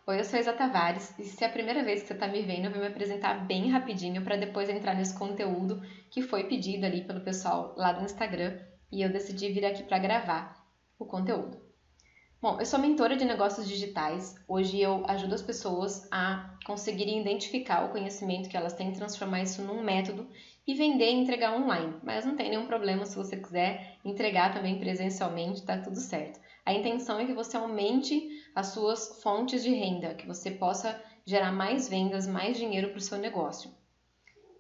Oi, eu sou Isa Tavares e se é a primeira vez que você está me vendo, eu vou me apresentar bem rapidinho para depois entrar nesse conteúdo que foi pedido ali pelo pessoal lá do Instagram e eu decidi vir aqui para gravar o conteúdo. Bom, eu sou mentora de negócios digitais. Hoje eu ajudo as pessoas a conseguirem identificar o conhecimento que elas têm e transformar isso num método e vender e entregar online. Mas não tem nenhum problema se você quiser entregar também presencialmente, tá tudo certo. A intenção é que você aumente as suas fontes de renda, que você possa gerar mais vendas, mais dinheiro para o seu negócio.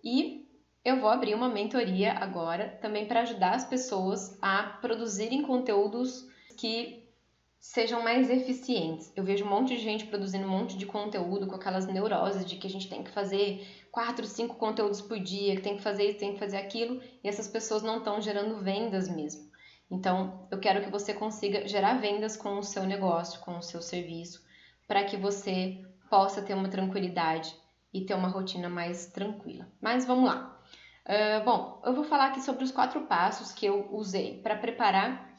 E eu vou abrir uma mentoria agora também para ajudar as pessoas a produzirem conteúdos que sejam mais eficientes. Eu vejo um monte de gente produzindo um monte de conteúdo com aquelas neuroses de que a gente tem que fazer 4, 5 conteúdos por dia, que tem que fazer isso, tem que fazer aquilo, e essas pessoas não estão gerando vendas mesmo. Então, eu quero que você consiga gerar vendas com o seu negócio, com o seu serviço, para que você possa ter uma tranquilidade e ter uma rotina mais tranquila. Mas vamos lá. Bom, eu vou falar aqui sobre os 4 passos que eu usei para preparar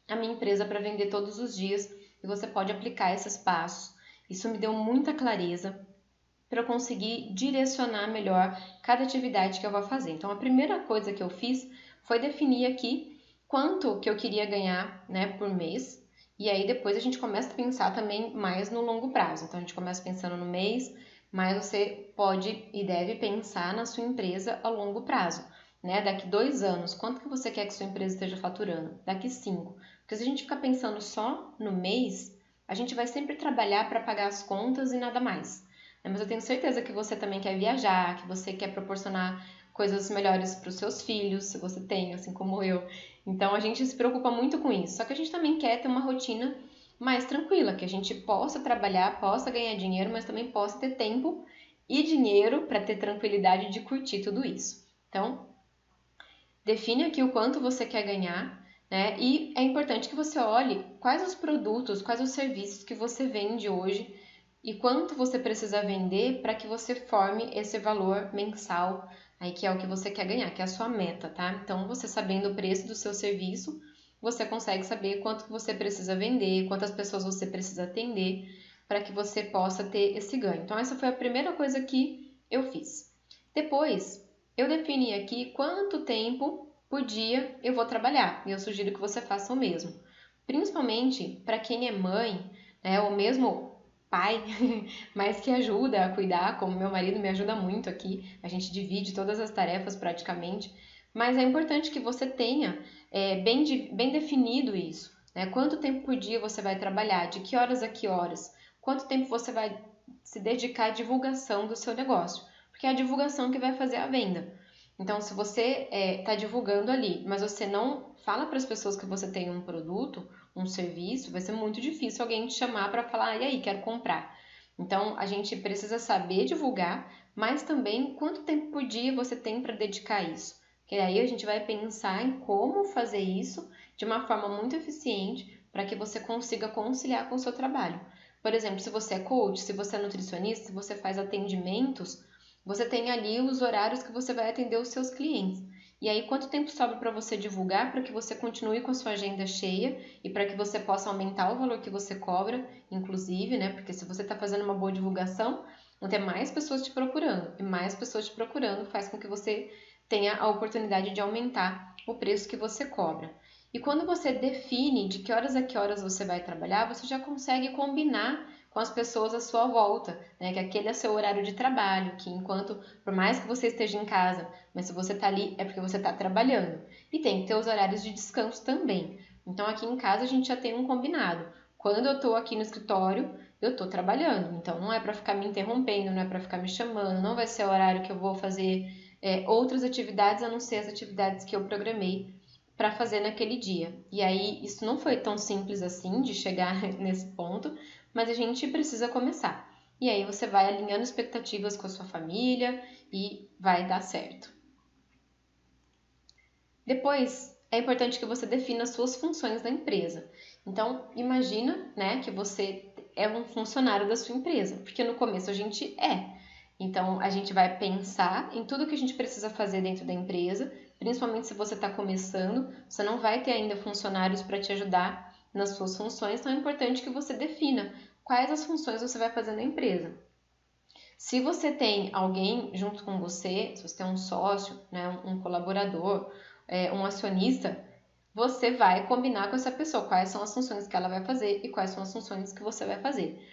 a minha empresa para vender todos os dias e você pode aplicar esses passos. Isso me deu muita clareza para eu conseguir direcionar melhor cada atividade que eu vou fazer. Então, a primeira coisa que eu fiz foi definir aqui quanto que eu queria ganhar, né, por mês. E aí depois a gente começa a pensar também mais no longo prazo. Então, a gente começa pensando no mês, mas você pode e deve pensar na sua empresa a longo prazo. Né? Daqui 2 anos, quanto que você quer que sua empresa esteja faturando? Daqui 5. Porque se a gente ficar pensando só no mês, a gente vai sempre trabalhar para pagar as contas e nada mais. Mas eu tenho certeza que você também quer viajar, que você quer proporcionar coisas melhores para os seus filhos, se você tem, assim como eu. Então a gente se preocupa muito com isso. Só que a gente também quer ter uma rotina mais tranquila, que a gente possa trabalhar, possa ganhar dinheiro, mas também possa ter tempo e dinheiro para ter tranquilidade de curtir tudo isso. Então, define aqui o quanto você quer ganhar, né? E é importante que você olhe quais os produtos, quais os serviços que você vende hoje e quanto você precisa vender para que você forme esse valor mensal, aí que é o que você quer ganhar, que é a sua meta, tá? Então, você sabendo o preço do seu serviço, você consegue saber quanto que você precisa vender, quantas pessoas você precisa atender, para que você possa ter esse ganho. Então, essa foi a primeira coisa que eu fiz. Depois, eu defini aqui quanto tempo por dia eu vou trabalhar, e eu sugiro que você faça o mesmo. Principalmente para quem é mãe, né, ou mesmo pai, mas que ajuda a cuidar, como meu marido me ajuda muito aqui, a gente divide todas as tarefas praticamente, mas é importante que você tenha bem definido isso, né? Quanto tempo por dia você vai trabalhar, de que horas a que horas, quanto tempo você vai se dedicar à divulgação do seu negócio, porque é a divulgação que vai fazer a venda. Então, se você está divulgando ali, mas você não fala para as pessoas que você tem um produto, um serviço, vai ser muito difícil alguém te chamar para falar, e aí, quero comprar. Então, a gente precisa saber divulgar, mas também quanto tempo por dia você tem para dedicar a isso. Porque aí a gente vai pensar em como fazer isso de uma forma muito eficiente para que você consiga conciliar com o seu trabalho. Por exemplo, se você é coach, se você é nutricionista, se você faz atendimentos, você tem ali os horários que você vai atender os seus clientes. E aí, quanto tempo sobra para você divulgar para que você continue com a sua agenda cheia e para que você possa aumentar o valor que você cobra, inclusive, né? Porque se você está fazendo uma boa divulgação, vão ter mais pessoas te procurando. E mais pessoas te procurando faz com que você tenha a oportunidade de aumentar o preço que você cobra. E quando você define de que horas a que horas você vai trabalhar, você já consegue combinar com as pessoas à sua volta, né? Que aquele é seu horário de trabalho, que enquanto, por mais que você esteja em casa, mas se você está ali é porque você está trabalhando. E tem que ter os horários de descanso também. Então aqui em casa a gente já tem um combinado. Quando eu estou aqui no escritório, eu estou trabalhando. Então não é para ficar me interrompendo, não é para ficar me chamando, não vai ser o horário que eu vou fazer outras atividades a não ser as atividades que eu programei para fazer naquele dia. E aí isso não foi tão simples assim de chegar nesse ponto, mas a gente precisa começar. E aí você vai alinhando expectativas com a sua família e vai dar certo. Depois, é importante que você defina as suas funções da empresa. Então, imagina, né, que você é um funcionário da sua empresa, porque no começo a gente é. Então, a gente vai pensar em tudo que a gente precisa fazer dentro da empresa, principalmente se você está começando, você não vai ter ainda funcionários para te ajudar nas suas funções, então é importante que você defina quais as funções você vai fazer na empresa. Se você tem alguém junto com você, se você tem um sócio, né, um colaborador, um acionista, você vai combinar com essa pessoa quais são as funções que ela vai fazer e quais são as funções que você vai fazer.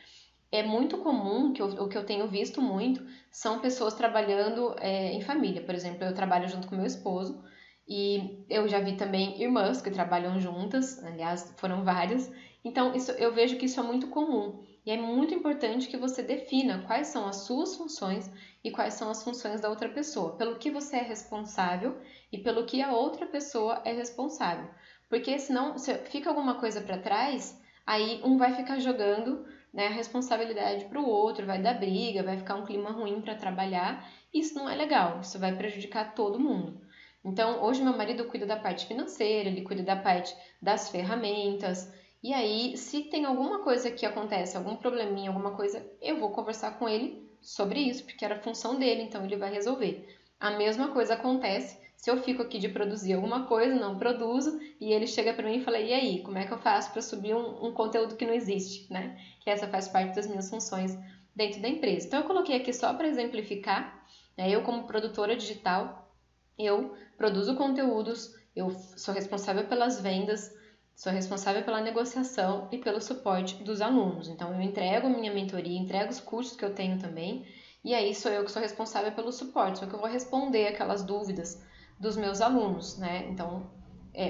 É muito comum, o que eu tenho visto muito, são pessoas trabalhando em família. Por exemplo, eu trabalho junto com meu esposo e eu já vi também irmãs que trabalham juntas, aliás, foram várias. Então, eu vejo que isso é muito comum. E é muito importante que você defina quais são as suas funções e quais são as funções da outra pessoa, pelo que você é responsável e pelo que a outra pessoa é responsável. Porque senão, se fica alguma coisa para trás, aí um vai ficar jogando, né, a responsabilidade para o outro, vai dar briga, vai ficar um clima ruim para trabalhar. Isso não é legal, isso vai prejudicar todo mundo. Então, hoje meu marido cuida da parte financeira, ele cuida da parte das ferramentas. E aí, se tem alguma coisa que acontece, algum probleminha, alguma coisa, eu vou conversar com ele sobre isso, porque era a função dele, então ele vai resolver. A mesma coisa acontece se eu fico aqui de produzir alguma coisa, não produzo, e ele chega para mim e fala: e aí, como é que eu faço para subir um conteúdo que não existe, né? Que essa faz parte das minhas funções dentro da empresa. Então, eu coloquei aqui só para exemplificar, né? Eu, como produtora digital, eu produzo conteúdos, eu sou responsável pelas vendas, sou responsável pela negociação e pelo suporte dos alunos. Então, eu entrego minha mentoria, entrego os cursos que eu tenho também, e aí sou eu que sou responsável pelo suporte, só que eu vou responder aquelas dúvidas dos meus alunos, né? Então,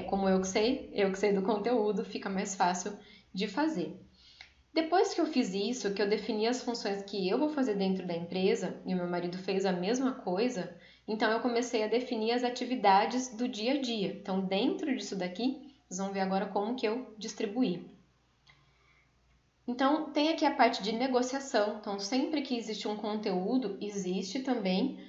como eu que sei do conteúdo, fica mais fácil de fazer. Depois que eu fiz isso, que eu defini as funções que eu vou fazer dentro da empresa, e o meu marido fez a mesma coisa, então eu comecei a definir as atividades do dia a dia. Então, dentro disso daqui, vocês vão ver agora como que eu distribuí. Então, tem aqui a parte de negociação. Então, sempre que existe um conteúdo, existe também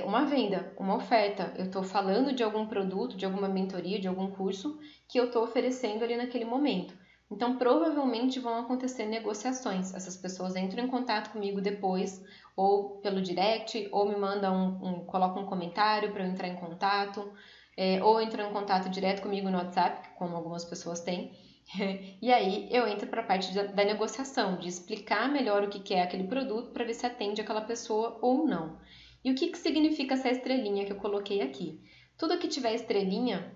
uma venda, uma oferta. Eu estou falando de algum produto, de alguma mentoria, de algum curso que eu estou oferecendo ali naquele momento. Então, provavelmente vão acontecer negociações. Essas pessoas entram em contato comigo depois, ou pelo direct, ou me mandam colocam um comentário para eu entrar em contato, ou entram em contato direto comigo no WhatsApp, como algumas pessoas têm. E aí eu entro para a parte da negociação, de explicar melhor o que é aquele produto para ver se atende aquela pessoa ou não. E o que significa essa estrelinha que eu coloquei aqui? Tudo que tiver estrelinha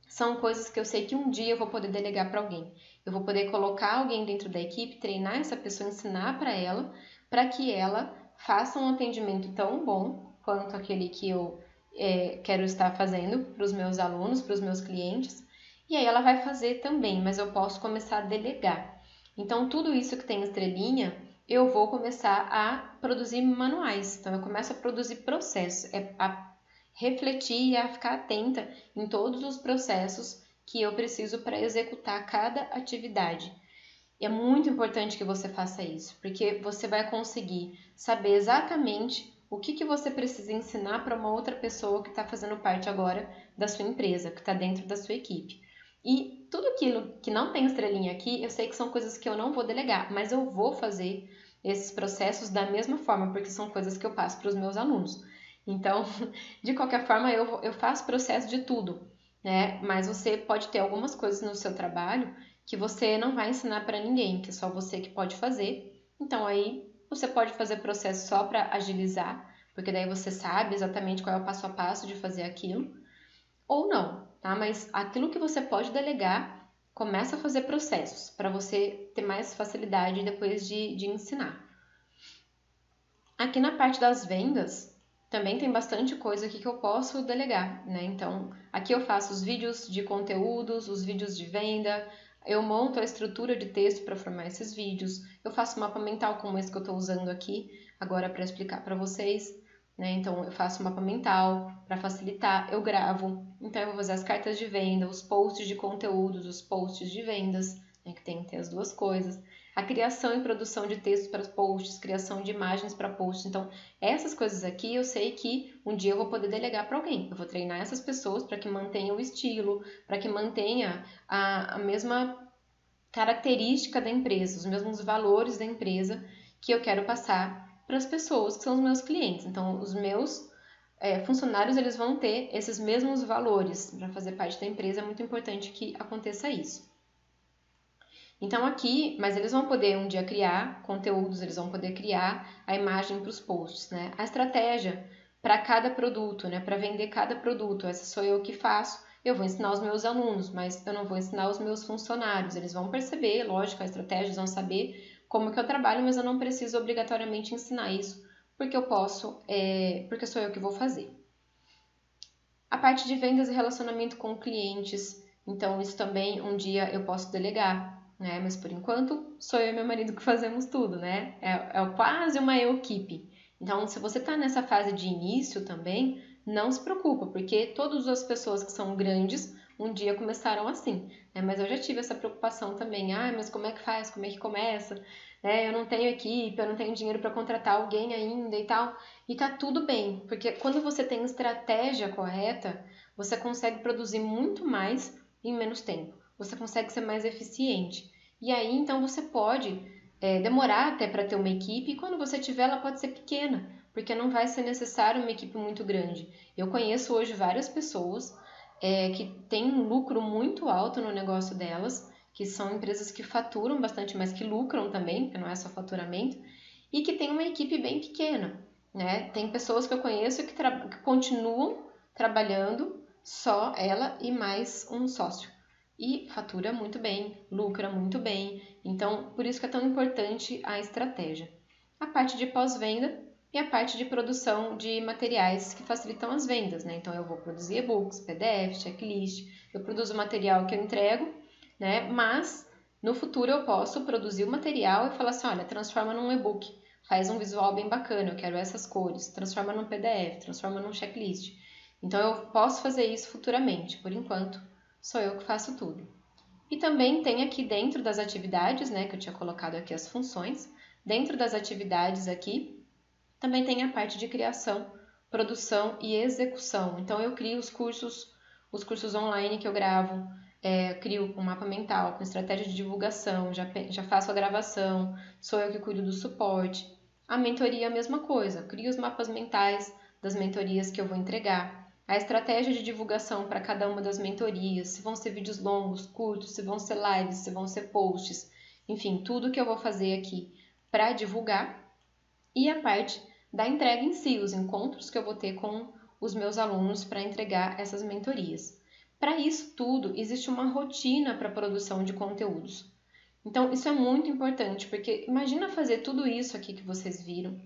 são coisas que eu sei que um dia eu vou poder delegar para alguém. Eu vou poder colocar alguém dentro da equipe, treinar essa pessoa, ensinar para que ela faça um atendimento tão bom quanto aquele que eu quero estar fazendo para os meus alunos, para os meus clientes. E aí ela vai fazer também, mas eu posso começar a delegar. Então, tudo isso que tem estrelinha, eu vou começar a produzir manuais. Então, eu começo a produzir processos, a refletir e a ficar atenta em todos os processos que eu preciso para executar cada atividade. E é muito importante que você faça isso, porque você vai conseguir saber exatamente o que você precisa ensinar para uma outra pessoa que está fazendo parte agora da sua empresa, que está dentro da sua equipe. E tudo aquilo que não tem estrelinha aqui, eu sei que são coisas que eu não vou delegar, mas eu vou fazer esses processos da mesma forma, porque são coisas que eu passo para os meus alunos. Então, de qualquer forma, eu faço processo de tudo, né? Mas você pode ter algumas coisas no seu trabalho que você não vai ensinar para ninguém, que é só você que pode fazer. Então, aí você pode fazer processo só para agilizar, porque daí você sabe exatamente qual é o passo a passo de fazer aquilo, ou não, tá? Mas aquilo que você pode delegar, começa a fazer processos para você ter mais facilidade depois de ensinar. Aqui na parte das vendas, também tem bastante coisa aqui que eu posso delegar, né? Então, aqui eu faço os vídeos de conteúdos, os vídeos de venda, eu monto a estrutura de texto para formar esses vídeos, eu faço mapa mental como esse que eu estou usando aqui agora para explicar para vocês, né? Então, eu faço mapa mental para facilitar, eu gravo, então eu vou fazer as cartas de venda, os posts de conteúdos, os posts de vendas, né? Que tem que ter as duas coisas. A criação e produção de textos para posts, criação de imagens para posts. Então, essas coisas aqui eu sei que um dia eu vou poder delegar para alguém. Eu vou treinar essas pessoas para que mantenham o estilo, para que mantenha a mesma característica da empresa, os mesmos valores da empresa que eu quero passar para as pessoas que são os meus clientes. Então, os meus funcionários eles vão ter esses mesmos valores para fazer parte da empresa. É muito importante que aconteça isso. Então aqui, mas eles vão poder um dia criar conteúdos, eles vão poder criar a imagem para os posts, né? A estratégia para cada produto, né? Para vender cada produto, essa sou eu que faço. Eu vou ensinar os meus alunos, mas eu não vou ensinar os meus funcionários. Eles vão perceber, lógico, a estratégia, eles vão saber como que eu trabalho, mas eu não preciso obrigatoriamente ensinar isso, porque eu posso, porque sou eu que vou fazer. A parte de vendas e relacionamento com clientes, então isso também um dia eu posso delegar, né? Mas por enquanto sou eu e meu marido que fazemos tudo, né? É quase uma equipe. Então, se você está nessa fase de início também, não se preocupa, porque todas as pessoas que são grandes um dia começaram assim, né? Mas eu já tive essa preocupação também. Mas como é que faz? Como é que começa? Né? Eu não tenho equipe, eu não tenho dinheiro para contratar alguém ainda e tal. E tá tudo bem, porque quando você tem estratégia correta, você consegue produzir muito mais em menos tempo. Você consegue ser mais eficiente. E aí, então, você pode demorar até para ter uma equipe, e quando você tiver, ela pode ser pequena, porque não vai ser necessário uma equipe muito grande. Eu conheço hoje várias pessoas que têm um lucro muito alto no negócio delas, que são empresas que faturam bastante, mas que lucram também, porque não é só faturamento, e que tem uma equipe bem pequena, né? Tem pessoas que eu conheço que continuam trabalhando só ela e mais um sócio. E fatura muito bem, lucra muito bem. Então, por isso que é tão importante a estratégia. A parte de pós-venda e a parte de produção de materiais que facilitam as vendas, né? Então, eu vou produzir e-books, PDF, checklist, eu produzo o material que eu entrego, né? Mas, no futuro, eu posso produzir o material e falar assim, olha, transforma num e-book, faz um visual bem bacana, eu quero essas cores, transforma num PDF, transforma num checklist. Então, eu posso fazer isso futuramente, por enquanto, sou eu que faço tudo. E também tem aqui dentro das atividades, né, que eu tinha colocado aqui as funções, dentro das atividades aqui, também tem a parte de criação, produção e execução. Então eu crio os cursos online que eu gravo, crio com mapa mental, com estratégia de divulgação, já faço a gravação, sou eu que cuido do suporte. A mentoria é a mesma coisa, crio os mapas mentais das mentorias que eu vou entregar. A estratégia de divulgação para cada uma das mentorias, se vão ser vídeos longos, curtos, se vão ser lives, se vão ser posts, enfim, tudo que eu vou fazer aqui para divulgar. E a parte da entrega em si, os encontros que eu vou ter com os meus alunos para entregar essas mentorias. Para isso tudo, existe uma rotina para a produção de conteúdos. Então, isso é muito importante, porque imagina fazer tudo isso aqui que vocês viram,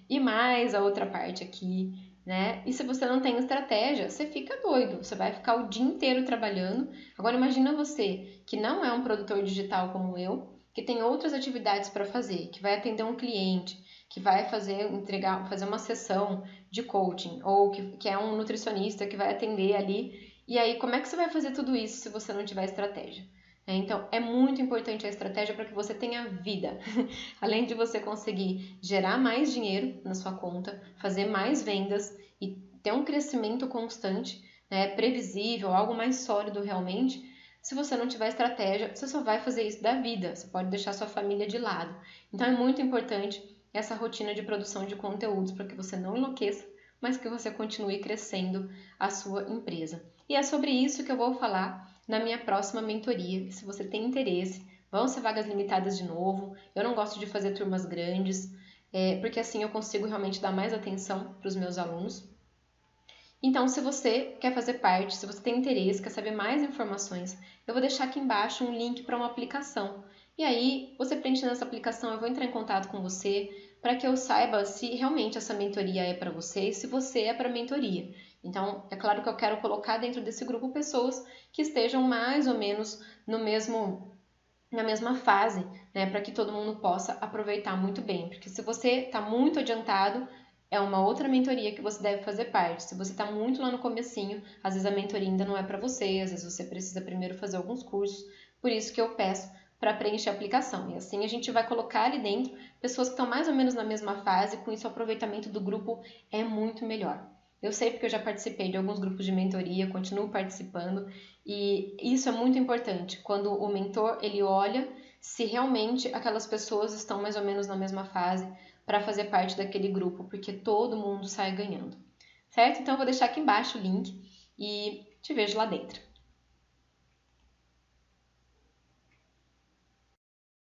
e mais a outra parte aqui, né? E se você não tem estratégia, você fica doido, você vai ficar o dia inteiro trabalhando. Agora imagina você que não é um produtor digital como eu, que tem outras atividades para fazer, que vai atender um cliente, que vai fazer uma sessão de coaching, ou que é um nutricionista que vai atender ali. E aí, como é que você vai fazer tudo isso se você não tiver estratégia? Então, é muito importante a estratégia para que você tenha vida. Além de você conseguir gerar mais dinheiro na sua conta, fazer mais vendas e ter um crescimento constante, né, previsível, algo mais sólido realmente. Se você não tiver estratégia, você só vai fazer isso da vida. Você pode deixar sua família de lado. Então, é muito importante essa rotina de produção de conteúdos para que você não enlouqueça, mas que você continue crescendo a sua empresa. E é sobre isso que eu vou falar na minha próxima mentoria. Se você tem interesse, vão ser vagas limitadas de novo. Eu não gosto de fazer turmas grandes, porque assim eu consigo realmente dar mais atenção para os meus alunos. Então, se você quer fazer parte, se você tem interesse, quer saber mais informações, eu vou deixar aqui embaixo um link para uma aplicação. E aí, você preenche nessa aplicação, eu vou entrar em contato com você para que eu saiba se realmente essa mentoria é para você e se você é para a mentoria. Então, é claro que eu quero colocar dentro desse grupo pessoas que estejam mais ou menos na mesma fase, né, para que todo mundo possa aproveitar muito bem. Porque se você está muito adiantado, é uma outra mentoria que você deve fazer parte. Se você está muito lá no comecinho, às vezes a mentoria ainda não é para você, às vezes você precisa primeiro fazer alguns cursos. Por isso que eu peço para preencher a aplicação. E assim a gente vai colocar ali dentro pessoas que estão mais ou menos na mesma fase, com isso o aproveitamento do grupo é muito melhor. Eu sei porque eu já participei de alguns grupos de mentoria, continuo participando, e isso é muito importante, quando o mentor ele olha se realmente aquelas pessoas estão mais ou menos na mesma fase para fazer parte daquele grupo, porque todo mundo sai ganhando, certo? Então eu vou deixar aqui embaixo o link e te vejo lá dentro.